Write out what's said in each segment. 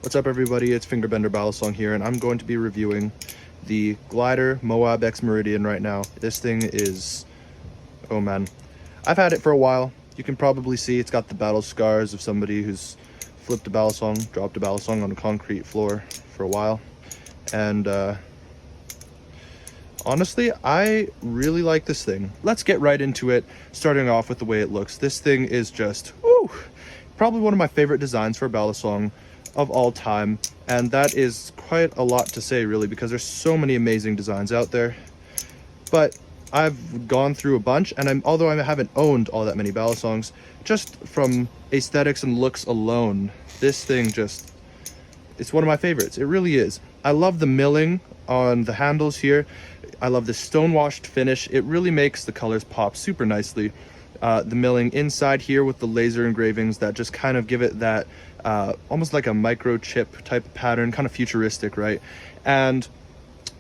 What's up everybody, it's Fingerbender Balisong here, and I'm going to be reviewing the Glider Moab X Meridian right now. This thing is, oh man, I've had it for a while. You can probably see it's got the battle scars of somebody who's flipped a Balisong, dropped a Balisong on a concrete floor for a while. And honestly, I really like this thing. Let's get right into it, starting off with the way it looks. This thing is just, woo, probably one of my favorite designs for a Balisong of all time, and that is quite a lot to say really, because there's so many amazing designs out there. But I've gone through a bunch, and although I haven't owned all that many Balisongs, just from aesthetics and looks alone, this thing just, it's one of my favorites. It really is. I love the milling on the handles here. I love the stone-washed finish. It really makes the colors pop super nicely. The milling inside here with the laser engravings that just kind of give it that almost like a microchip type of pattern, kind of futuristic, right? And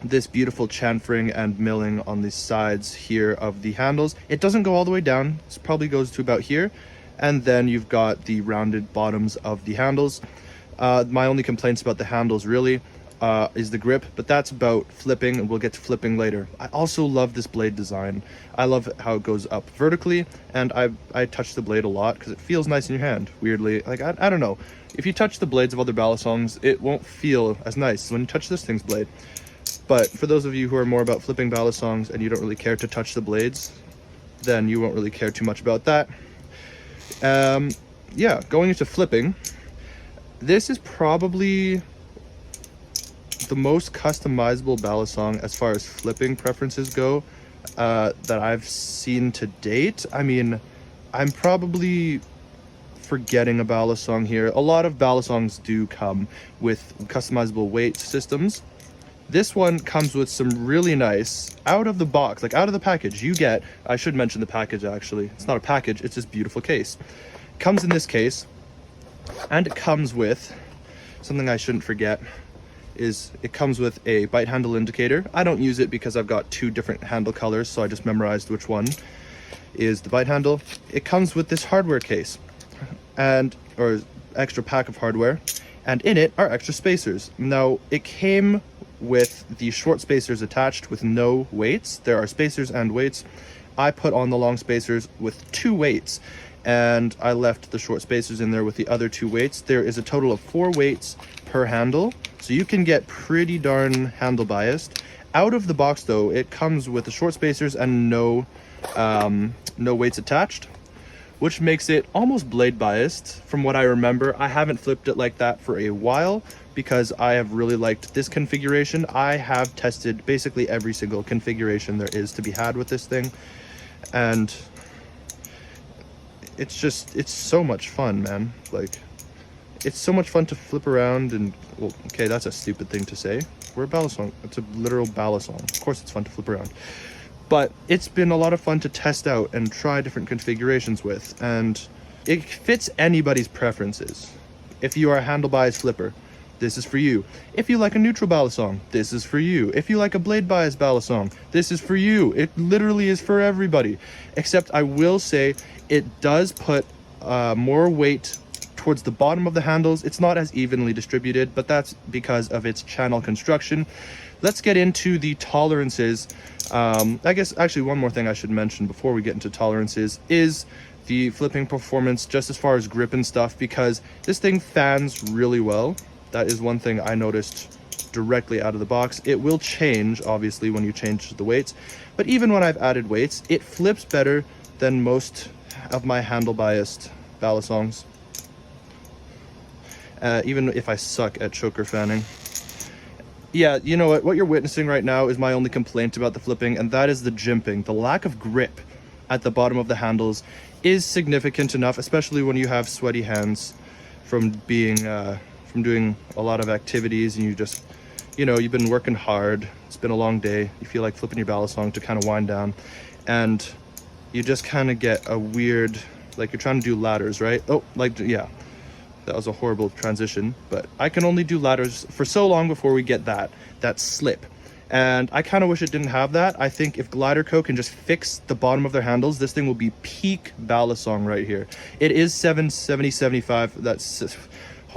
this beautiful chamfering and milling on the sides here of the handles. It doesn't go all the way down. It probably goes to about here. And then you've got the rounded bottoms of the handles. My only complaints about the handles really is the grip, but that's about flipping, and we'll get to flipping later. I also love this blade design. I love how it goes up vertically, and I touch the blade a lot because it feels nice in your hand, weirdly. Like, I don't know. If you touch the blades of other Balisongs, it won't feel as nice as when you touch this thing's blade. But for those of you who are more about flipping Balisongs and you don't really care to touch the blades, then you won't really care too much about that. Yeah, going into flipping, this is probably the most customizable Balisong as far as flipping preferences go that I've seen to date. I mean, I'm probably forgetting a Balisong here. A lot of Balisongs do come with customizable weight systems. This one comes with some really nice, out of the box, like out of the package, you get, I should mention the package actually. It's not a package, it's this beautiful case. It comes in this case, and it comes with something I shouldn't forget. It comes with a bite handle indicator. I don't use it because I've got two different handle colors, so I just memorized which one is the bite handle. It comes with this hardware case, or extra pack of hardware, and in it are extra spacers. Now, it came with the short spacers attached with no weights. There are spacers and weights. I put on the long spacers with 2 weights, and I left the short spacers in there with the other 2 weights. There is a total of 4 weights per handle, so you can get pretty darn handle biased. Out of the box though, it comes with the short spacers and no weights attached, which makes it almost blade biased from what I remember. I haven't flipped it like that for a while because I have really liked this configuration. I have tested basically every single configuration there is to be had with this thing, and it's so much fun, man. Like, it's so much fun to flip around and, well, okay, that's a stupid thing to say. We're a Balisong. It's a literal Balisong. Of course it's fun to flip around. But it's been a lot of fun to test out and try different configurations with, and it fits anybody's preferences. If you are a handle bias flipper, this is for you. If you like a neutral Balisong, this is for you. If you like a blade bias Balisong, this is for you. It literally is for everybody. Except I will say it does put more weight towards the bottom of the handles. It's not as evenly distributed, but that's because of its channel construction. Let's get into the tolerances. I guess actually one more thing I should mention before we get into tolerances is the flipping performance, just as far as grip and stuff, because this thing fans really well. That is one thing I noticed directly out of the box. It will change obviously when you change the weights, but even when I've added weights, it flips better than most of my handle biased Balisongs. Even if I suck at choker fanning. Yeah, you know what you're witnessing right now is my only complaint about the flipping, and that is the jimping. The lack of grip at the bottom of the handles is significant enough, especially when you have sweaty hands from doing a lot of activities, and you just, you've been working hard. It's been a long day. You feel like flipping your Balisong to kind of wind down, and you just kind of get a weird, like you're trying to do ladders, right? Oh, like, yeah. That was a horrible transition, but I can only do ladders for so long before we get that slip. And I kind of wish it didn't have that. I think if Glidrco can just fix the bottom of their handles, this thing will be peak Balisong right here. It is 770/75. That's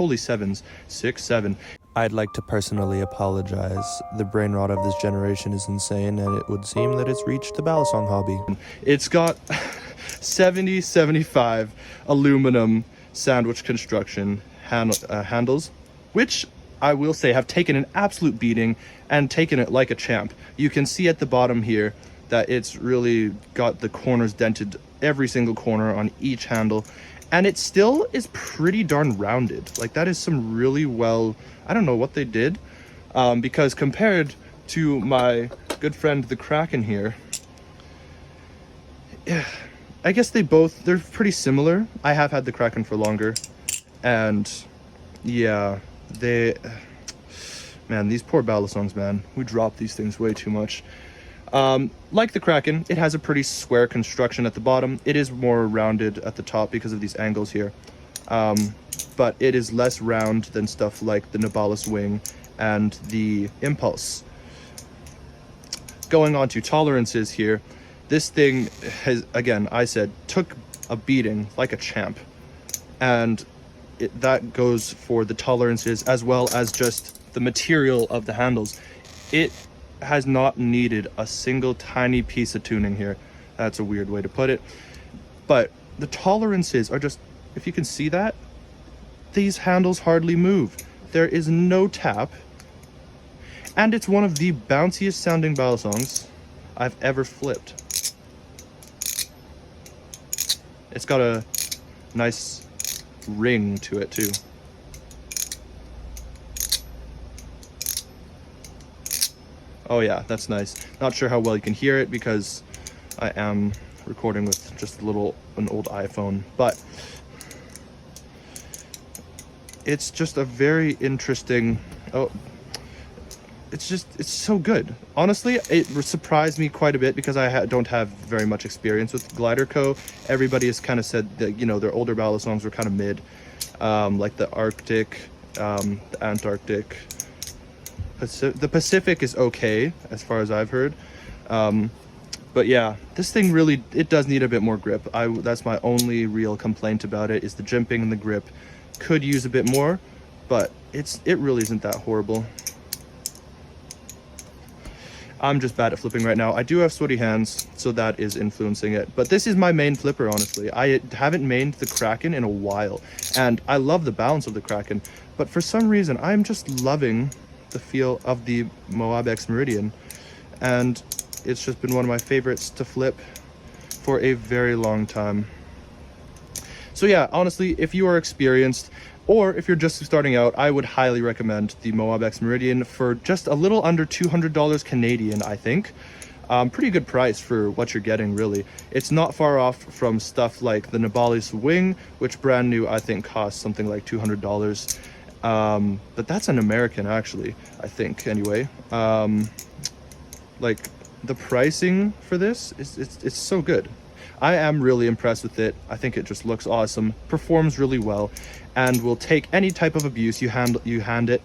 holy sevens, 6, 7. I'd like to personally apologize. The brain rot of this generation is insane, and it would seem that it's reached the Balisong hobby. It's got 75 aluminum sandwich construction handles, which I will say have taken an absolute beating and taken it like a champ. You can see at the bottom here that it's really got the corners dented, every single corner on each handle, and it still is pretty darn rounded. Like, that is some really well, I don't know what they did, because compared to my good friend the Kraken here, yeah, I guess they're pretty similar. I have had the Kraken for longer, and yeah, man, these poor Balisongs, man, we drop these things way too much. Like the Kraken, it has a pretty square construction at the bottom. It is more rounded at the top because of these angles here, but it is less round than stuff like the Nobalis Wing and the Impulse. Going on to tolerances here, this thing has, again, I said, took a beating like a champ, and that goes for the tolerances as well as just the material of the handles. It has not needed a single tiny piece of tuning here. That's a weird way to put it, but the tolerances are just, if you can see that, these handles hardly move. There is no tap, and it's one of the bounciest sounding Balisongs I've ever flipped. It's got a nice ring to it too. Oh yeah, that's nice. Not sure how well you can hear it because I am recording with just an old iPhone, but it's just a very interesting, it's so good. Honestly, it surprised me quite a bit because I don't have very much experience with Glidrco. Everybody has kind of said that, you know, their older Balisongs were kind of mid, like the Arctic, the Antarctic. The Pacific is okay as far as I've heard, but yeah, this thing really, it does need a bit more grip. That's my only real complaint about it, is the jimping and the grip. Could use a bit more, but it really isn't that horrible. I'm just bad at flipping right now. I do have sweaty hands, so that is influencing it. But this is my main flipper, honestly. I haven't mained the Kraken in a while, and I love the balance of the Kraken, but for some reason, I'm just loving the feel of the Moab X Meridian, and it's just been one of my favorites to flip for a very long time. So yeah, honestly, if you are experienced or if you're just starting out, I would highly recommend the Moab X Meridian for just a little under $200 Canadian, I think. Pretty good price for what you're getting, really. It's not far off from stuff like the Nobalis Wing, which brand new I think costs something like $200. But that's an American, actually, I think, anyway. Like, the pricing for this it's so good. I am really impressed with it. I think it just looks awesome, performs really well, and will take any type of abuse you hand it.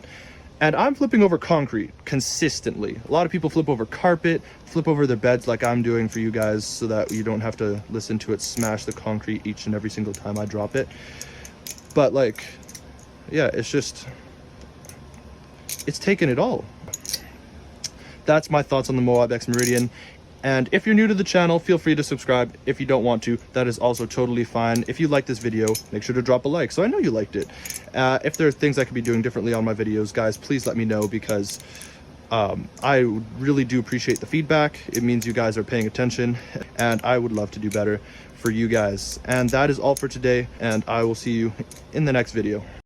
And I'm flipping over concrete consistently. A lot of people flip over carpet, flip over their beds like I'm doing for you guys, so that you don't have to listen to it smash the concrete each and every single time I drop it. But like, yeah, it's taken it all. That's my thoughts on the Moab X Meridian. And if you're new to the channel, feel free to subscribe. If you don't want to, that is also totally fine. If you like this video, make sure to drop a like so I know you liked it. If there are things I could be doing differently on my videos, guys, please let me know, because I really do appreciate the feedback. It means you guys are paying attention, and I would love to do better for you guys. And that is all for today, and I will see you in the next video.